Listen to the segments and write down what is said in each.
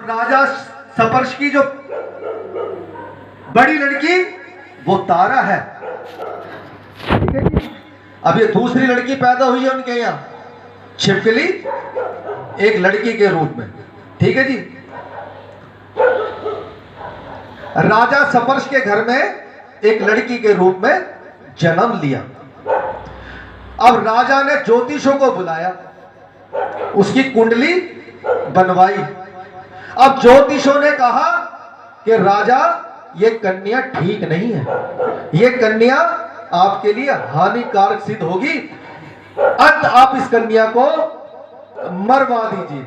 राजा सपर्श की जो बड़ी लड़की वो तारा है, ठीक है जी। अब ये दूसरी लड़की पैदा हुई है उनके यहाँ, छिपकली, एक लड़की के रूप में, ठीक है जी। राजा सपर्श के घर में एक लड़की के रूप में जन्म लिया। अब राजा ने ज्योतिषों को बुलाया, उसकी कुंडली बनवाई। अब ज्योतिषों ने कहा कि राजा ये कन्या ठीक नहीं है, ये कन्या आपके लिए हानिकारक सिद्ध होगी, अंत आप इस कन्या को मरवा दीजिए,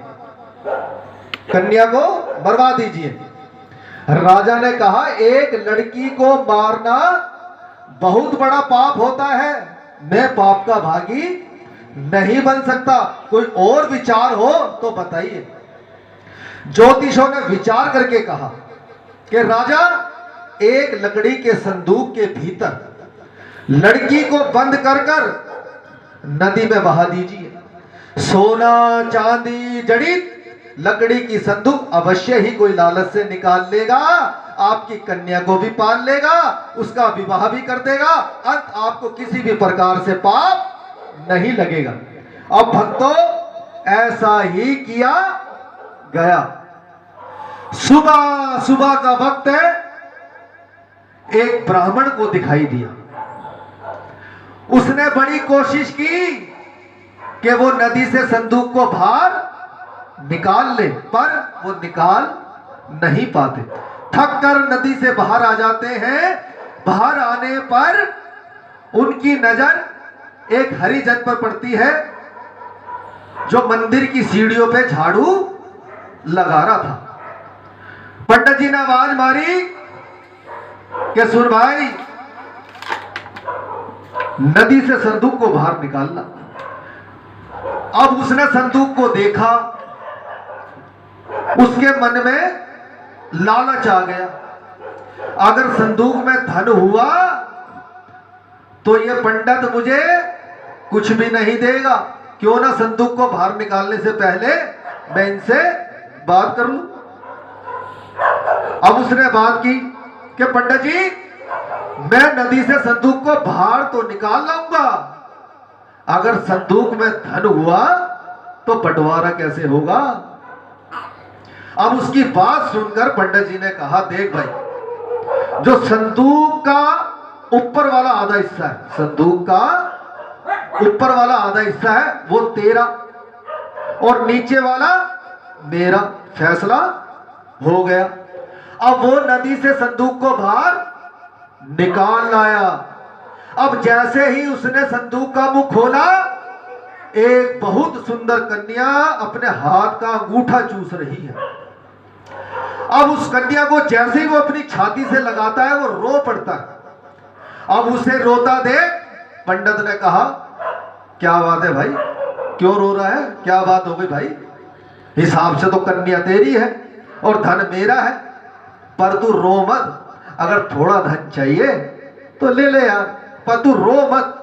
कन्या को मरवा दीजिए। राजा ने कहा एक लड़की को मारना बहुत बड़ा पाप होता है, मैं पाप का भागी नहीं बन सकता, कोई और विचार हो तो बताइए। ज्योतिषों ने विचार करके कहा कि राजा एक लकड़ी के संदूक के भीतर लड़की को बंद कर कर नदी में बहा दीजिए, सोना चांदी जड़ित लकड़ी की संदूक अवश्य ही कोई लालच से निकाल लेगा, आपकी कन्या को भी पाल लेगा, उसका विवाह भी कर देगा, अंत आपको किसी भी प्रकार से पाप नहीं लगेगा। अब भक्तों ऐसा ही किया गया। सुबह सुबह का वक्त है, एक ब्राह्मण को दिखाई दिया, उसने बड़ी कोशिश की कि वो नदी से संदूक को बाहर निकाल ले, पर वो निकाल नहीं पाते, थक कर नदी से बाहर आ जाते हैं। बाहर आने पर उनकी नजर एक हरिजन पर पड़ती है जो मंदिर की सीढ़ियों पे झाड़ू लगा रहा था। पंडित जी ने आवाज मारी कि सुन भाई, नदी से संदूक को बाहर निकालना। अब उसने संदूक को देखा, उसके मन में लालच आ गया, अगर संदूक में धन हुआ तो ये पंडित मुझे कुछ भी नहीं देगा, क्यों ना संदूक को बाहर निकालने से पहले मैं इनसे बात कर लूं। अब उसने बात की कि पंडित जी मैं नदी से संदूक को बाहर तो निकाल लाऊंगा, अगर संदूक में धन हुआ तो बंटवारा कैसे होगा। अब उसकी बात सुनकर पंडित जी ने कहा देख भाई, जो संदूक का ऊपर वाला आधा हिस्सा है, संदूक का ऊपर वाला आधा हिस्सा है वो तेरा और नीचे वाला मेरा, फैसला हो गया। अब वो नदी से संदूक को बाहर निकाल लाया। अब जैसे ही उसने संदूक का मुंह खोला, एक बहुत सुंदर कन्या अपने हाथ का अंगूठा चूस रही है। अब उस कन्या को जैसे ही वो अपनी छाती से लगाता है वो रो पड़ता है। अब उसे रोता देख पंडित ने कहा क्या बात है भाई, क्यों रो रहा है, क्या बात हो गई भाई, हिसाब से तो कन्या तेरी है और धन मेरा है, पर तू रो मत, अगर थोड़ा धन चाहिए तो ले ले यार, पर तू रो मत।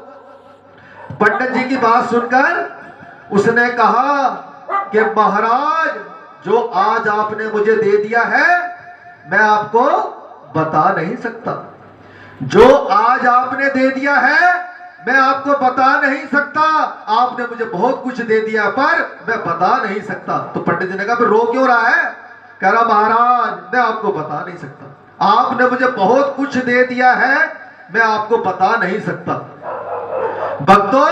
पंडित जी की बात सुनकर उसने कहा कि महाराज जो आज आपने मुझे दे दिया है मैं आपको बता नहीं सकता, जो आज आपने दे दिया है मैं आपको बता नहीं सकता, आपने मुझे बहुत कुछ दे दिया पर मैं बता नहीं सकता। तो पंडित जी ने कहा रो क्यों रहा है, कह रहा महाराज मैं आपको बता नहीं सकता, आपने मुझे बहुत कुछ दे दिया है मैं आपको बता नहीं सकता। भक्तों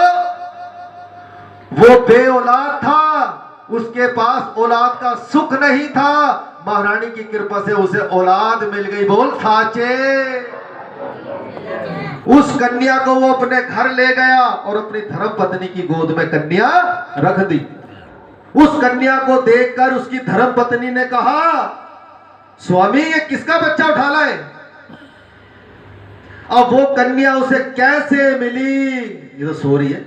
वो बे औलाद था, उसके पास औलाद का सुख नहीं था, महारानी की कृपा से उसे औलाद मिल गई। बोल साचे। उस कन्या को वो अपने घर ले गया और अपनी धर्म पत्नी की गोद में कन्या रख दी। उस कन्या को देखकर उसकी धर्म पत्नी ने कहा स्वामी ये किसका बच्चा उठा लाए। अब वो कन्या उसे कैसे मिली, ये तो सो रही है,